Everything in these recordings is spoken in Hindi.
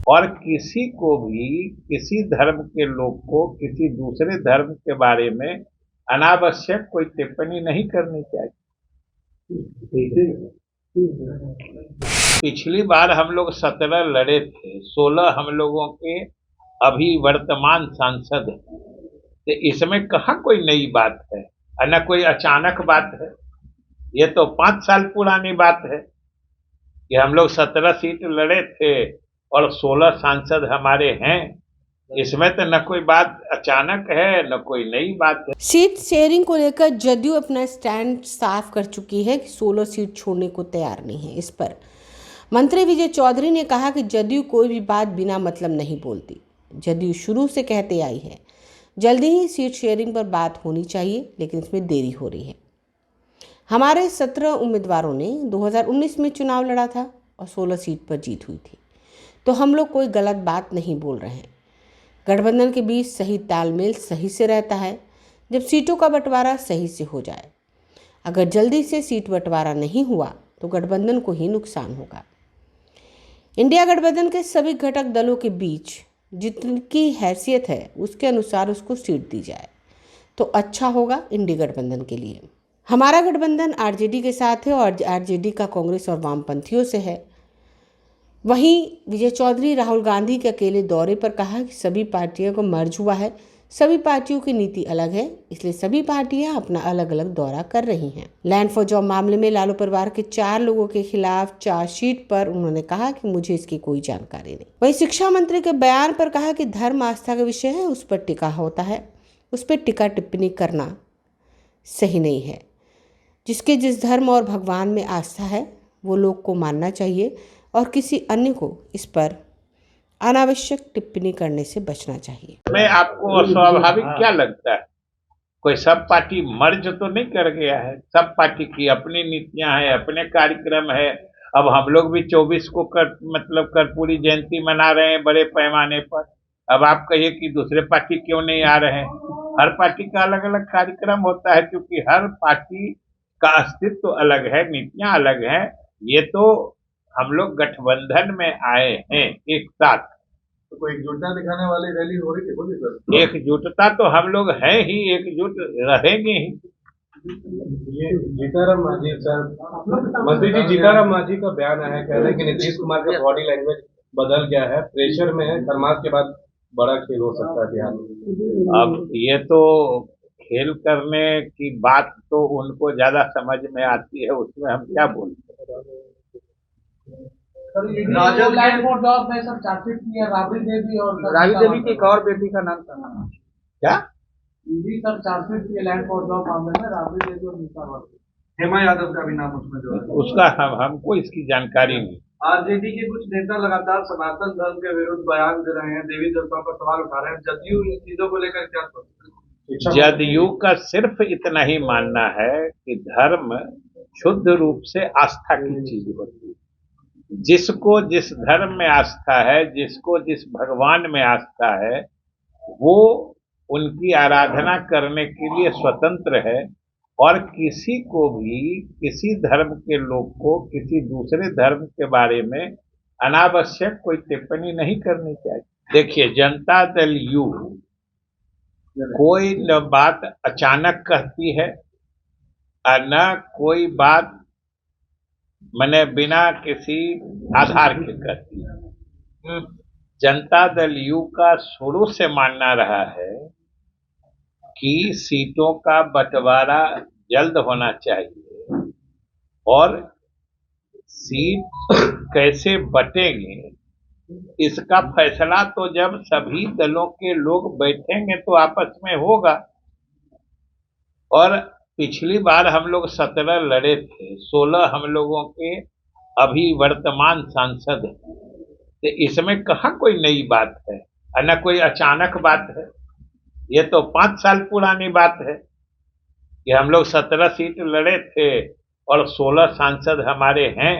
और किसी को भी किसी धर्म के लोग को किसी दूसरे धर्म के बारे में अनावश्यक कोई टिप्पणी नहीं करनी चाहिए। पिछली बार हम लोग 17 लड़े थे, 16 हम लोगों के अभी वर्तमान सांसद हैं। तो इसमें कहाँ कोई नई बात है और न कोई अचानक बात है। ये तो 5 साल पुरानी बात है कि हम लोग 17 सीट लड़े थे और 16 सांसद हमारे हैं। इसमें तो न कोई बात अचानक है न कोई नई बात है। सीट शेयरिंग को लेकर जदयू अपना स्टैंड साफ कर चुकी है कि 16 सीट छोड़ने को तैयार नहीं है। इस पर मंत्री विजय चौधरी ने कहा कि जदयू कोई भी बात बिना मतलब नहीं बोलती। जदयू शुरू से कहते आई है जल्दी ही सीट शेयरिंग पर बात होनी चाहिए, लेकिन इसमें देरी हो रही है। हमारे 17 उम्मीदवारों ने 2019 में चुनाव लड़ा था और 16 सीट पर जीत हुई थी, तो हम लोग कोई गलत बात नहीं बोल रहे हैं। गठबंधन के बीच सही तालमेल सही से रहता है जब सीटों का बंटवारा सही से हो जाए। अगर जल्दी से सीट बंटवारा नहीं हुआ तो गठबंधन को ही नुकसान होगा। इंडिया गठबंधन के सभी घटक दलों के बीच जितनी हैसियत है उसके अनुसार उसको सीट दी जाए तो अच्छा होगा इंडिया गठबंधन के लिए। हमारा गठबंधन आरजेडी के साथ है और आरजेडी का कांग्रेस और वामपंथियों से है। वहीं विजय चौधरी राहुल गांधी के अकेले दौरे पर कहा कि सभी पार्टियों को मर्ज हुआ है, सभी पार्टियों की नीति अलग है, इसलिए सभी पार्टियां अपना अलग अलग दौरा कर रही हैं। लैंड फॉर जॉब मामले में लालू परिवार के 4 लोगों के खिलाफ चार्जशीट पर उन्होंने कहा कि मुझे इसकी कोई जानकारी नहीं। वहीं शिक्षा मंत्री के बयान पर कहा कि धर्म आस्था का विषय है, उस पर टिका होता है, उस पर टिका टिप्पणी करना सही नहीं है। जिसके जिस धर्म और भगवान में आस्था है वो लोग को मानना चाहिए और किसी अन्य को इस पर अनावश्यक टिप्पणी करने से बचना चाहिए। मैं आपको अस्वाभाविक क्या लगता है? कोई सब पार्टी मर्ज तो नहीं कर गया है। सब पार्टी की अपनी नीतियां हैं, अपने कार्यक्रम है। अब हम लोग भी 24 को कर्पूरी जयंती मना रहे हैं बड़े पैमाने पर। अब आप कहिए कि दूसरे पार्टी क्यों नहीं आ रहे हैं? हर पार्टी का अलग अलग कार्यक्रम होता है, क्योंकि हर पार्टी का अस्तित्व अलग है, नीतियां अलग हैं। ये तो हम लोग गठबंधन में आए हैं एक साथ, तो कोई एकजुटता दिखाने वाली रैली हो रही थी, बोलिए सर। एकजुटता तो हम लोग हैं ही, एकजुट रहेंगे ही। ये जीताराम मांझी सर, मंत्री जी जीताराम मांझी का बयान आया है, कह रहे हैं कि नीतीश कुमार का बॉडी लैंग्वेज बदल गया है, प्रेशर में है, खरमास के बाद बड़ा खेल हो सकता है बिहार में। अब ये तो खेल करने की बात तो उनको ज्यादा समझ में आती है, उसमें हम क्या बोलते हैं। राजद लैंड फॉर जॉब में सब चार्जशीट की है, राबड़ी देवी की एक और बेटी का नाम था क्या जी सर, चार्जशीट की लैंड फॉर जॉब मामले में राबड़ी देवी और नीता हेमा यादव का भी नाम उसमें जो है, उसका हमको इसकी जानकारी नहीं। आरजेडी के कुछ नेता लगातार सनातन धर्म के विरुद्ध बयान दे रहे हैं, देवी देवताओं पर सवाल उठा रहे हैं। जदयू इन चीजों को लेकर क्या सोचते हैं? जदयू का सिर्फ इतना ही मानना है कि धर्म शुद्ध रूप से आस्था की चीज होती है। जिसको जिस धर्म में आस्था है, जिसको जिस भगवान में आस्था है, वो उनकी आराधना करने के लिए स्वतंत्र है। और किसी को भी किसी धर्म के लोग को किसी दूसरे धर्म के बारे में अनावश्यक कोई टिप्पणी नहीं करनी चाहिए। देखिए, जनता दल यू कोई न बात अचानक कहती है और न कोई बात मैंने बिना किसी आधार के कहती है। जनता दल यू का शुरू से मानना रहा है कि सीटों का बंटवारा जल्द होना चाहिए और सीट कैसे बटेंगे इसका फैसला तो जब सभी दलों के लोग बैठेंगे तो आपस में होगा। और पिछली बार हम लोग 17 लड़े थे, 16 हम लोगों के अभी वर्तमान सांसद हैं। तो इसमें कहाँ कोई नई बात है और न कोई अचानक बात है। ये तो 5 साल पुरानी बात है कि हम लोग 17 सीट लड़े थे और 16 सांसद हमारे हैं।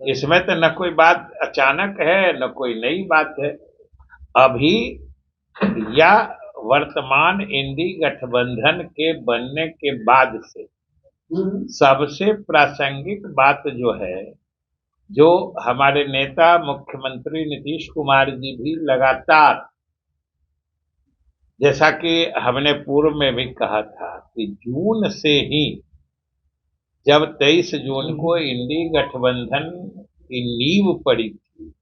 इसमें तो न कोई बात अचानक है न कोई नई बात है। अभी या वर्तमान इंडी गठबंधन के बनने के बाद से सबसे प्रासंगिक बात जो है जो हमारे नेता मुख्यमंत्री नीतीश कुमार जी भी लगातार, जैसा कि हमने पूर्व में भी कहा था कि जून से ही, जब 23 जून को इंडी गठबंधन की नींव पड़ी थी,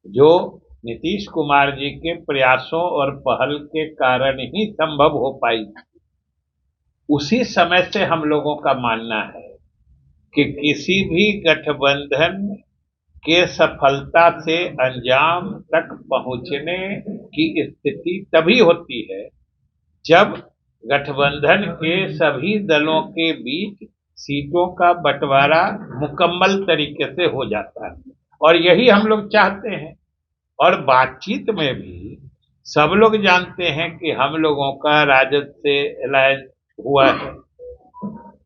जो नीतीश कुमार जी के प्रयासों और पहल के कारण ही संभव हो पाई थी, उसी समय से हम लोगों का मानना है कि किसी भी गठबंधन के सफलता से अंजाम तक पहुंचने की स्थिति तभी होती है जब गठबंधन के सभी दलों के बीच सीटों का बंटवारा मुकम्मल तरीके से हो जाता है, और यही हम लोग चाहते हैं। और बातचीत में भी सब लोग जानते हैं कि हम लोगों का राजद से अलायंस हुआ है,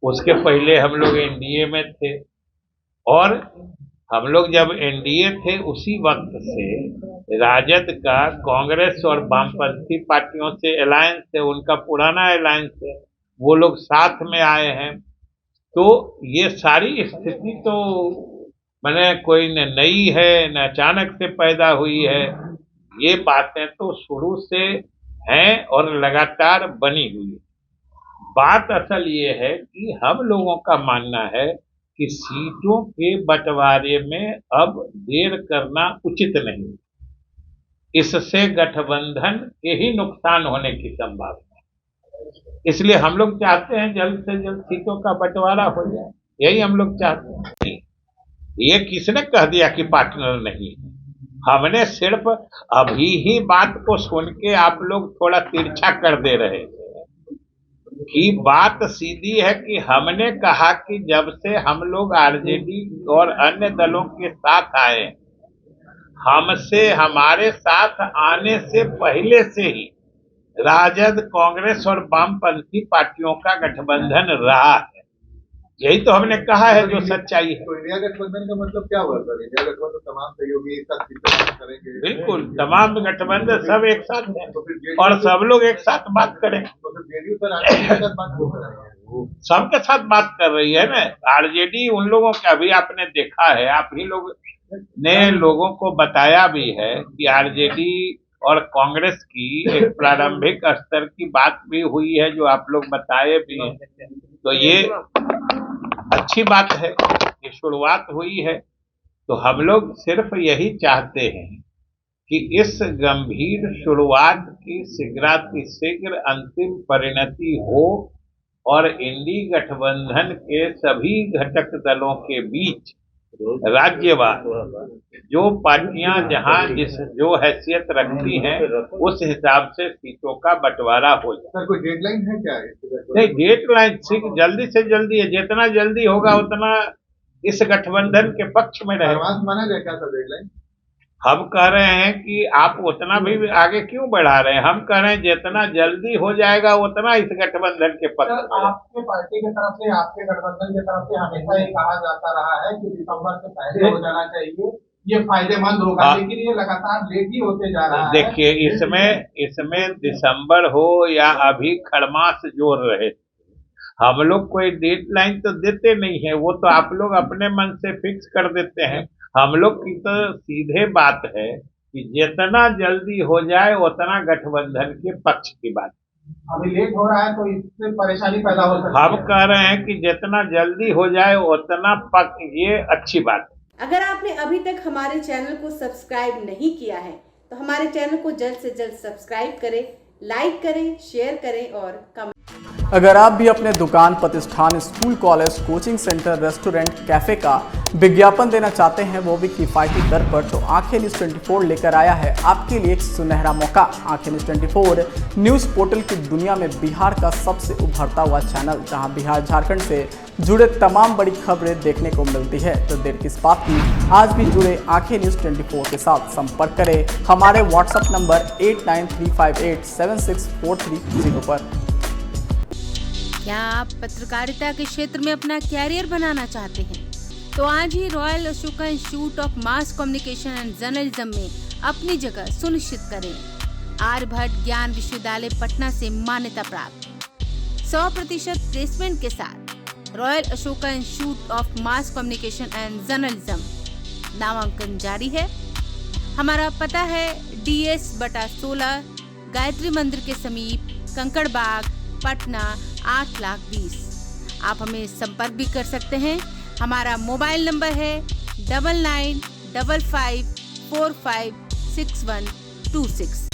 उसके पहले हम लोग एनडीए में थे, और हम लोग जब एनडीए थे उसी वक्त से राजद का कांग्रेस और वामपंथी पार्टियों से अलायंस है, उनका पुराना अलायंस है, वो लोग साथ में आए हैं। तो ये सारी स्थिति तो मैंने कोई न नई है न अचानक से पैदा हुई है, ये बातें तो शुरू से हैं और लगातार बनी हुई है। बात असल ये है कि हम लोगों का मानना है कि सीटों के बंटवारे में अब देर करना उचित नहीं, इससे गठबंधन के ही नुकसान होने की संभावना है। इसलिए हम लोग चाहते हैं जल्द से जल्द सीटों का बंटवारा हो जाए, यही हम लोग चाहते हैं। ये किसने कह दिया कि पार्टनर नहीं है? हमने सिर्फ अभी ही बात को सुन के आप लोग थोड़ा तिरछा कर दे रहे थे कि बात सीधी है कि हमने कहा कि जब से हम लोग आरजेडी और अन्य दलों के साथ आए, हमसे हमारे साथ आने से पहले से ही राजद, कांग्रेस और वामपंथी पार्टियों का गठबंधन रहा है। यही तो हमने कहा है, जो सच्चाई है। तो इंडिया गठबंधन का मतलब क्या हुआ सर? इंडिया गठबंधन तमाम सहयोगी एक साथ मिलकर करेंगे। बिल्कुल, तमाम गठबंधन सब एक साथ है तो फिर और सब लोग एक साथ बात करें। तो फिर जेडीयू सर आरजेडी के साथ बात क्यों कर रही है? सबके साथ बात कर रही है ना। आरजेडी उन लोगों का भी आपने देखा है, आप ही लोग ने लोगों को बताया भी है कि आरजेडी और कांग्रेस की एक प्रारंभिक स्तर की बात भी हुई है, जो आप लोग बताए भी हैं। तो ये अच्छी बात है, ये शुरुआत हुई है। तो हम लोग सिर्फ यही चाहते हैं कि इस गंभीर शुरुआत की शीघ्रातिशीघ्र अंतिम परिणति हो और इंडी गठबंधन के सभी घटक दलों के बीच राज्यवार जो पार्टियां जहां जो हैसियत रखती हैं, उस हिसाब से सीटों का बंटवारा हो जाए। सर कोई डेडलाइन है क्या? नहीं, डेडलाइन जल्दी से जल्दी है, जितना जल्दी होगा उतना इस गठबंधन के पक्ष में रहे। एडवांस माना जाए क्या सर डेडलाइन? हम कह रहे हैं कि आप उतना भी आगे क्यों बढ़ा रहे हैं? हम कह रहे हैं जितना जल्दी हो जाएगा उतना इस गठबंधन के पक्ष में। आपके पार्टी की तरफ से, आपके गठबंधन की तरफ से हमेशा ये कहा जाता रहा है कि दिसंबर से पहले हो जाना चाहिए, ये फायदेमंद होगा, लेकिन ये लगातार लेट ही होते जा रहा है। देखिए, इसमें दिसंबर हो या अभी खड़मास जोर रहे, हम लोग कोई डेडलाइन तो देते नहीं है, वो तो आप लोग अपने मन से फिक्स कर देते हैं। हम लोग की तो सीधे बात है कि जितना जल्दी हो जाए उतना गठबंधन के पक्ष की बात। अभी लेट हो रहा है तो इससे परेशानी पैदा हो सकती है। हम कह रहे हैं कि जितना जल्दी हो जाए उतना पक्ष, ये अच्छी बात है। अगर आपने अभी तक हमारे चैनल को सब्सक्राइब नहीं किया है तो हमारे चैनल को जल्द से जल्द सब्सक्राइब करें, लाइक करें, शेयर करें और कमेंट। अगर आप भी अपने दुकान, प्रतिष्ठान, school, college, coaching centre, restaurant, cafe का विज्ञापन देना चाहते हैं, वो भी किफ़ायती दर पर, तो आंखें न्यूज़ 24 लेकर आया है आपके लिए एक सुनहरा मौका। आंखें न्यूज़ 24 न्यूज़ पोर्टल की दुनिया में बिहार का सबसे उभरता हुआ चैनल, जहां बिहार झारखंड से जुड़े तमाम बड़ी खबरें देखने को मिलती है। तो देर किस बात की, आज भी जुड़े आंखें न्यूज़ 24 के साथ। संपर्क करें हमारे व्हाट्सएप नंबर 8935876430 पर। क्या आप पत्रकारिता के क्षेत्र में अपना कैरियर बनाना चाहते हैं? तो आज ही royal Ashoka institute of mass communication and journalism में अपनी जगह सुनिश्चित करें। आर्यभट्ट ज्ञान विश्वविद्यालय पटना से मान्यता प्राप्त 100% प्लेसमेंट के साथ royal Ashoka institute of mass communication and journalism नामांकन जारी है। हमारा पता है DS/16 गायत्री मंदिर के समीप, कंकड़बाग, पटना 8,20,000। आप हमें संपर्क भी कर सकते हैं। हमारा मोबाइल नंबर है 9955456126।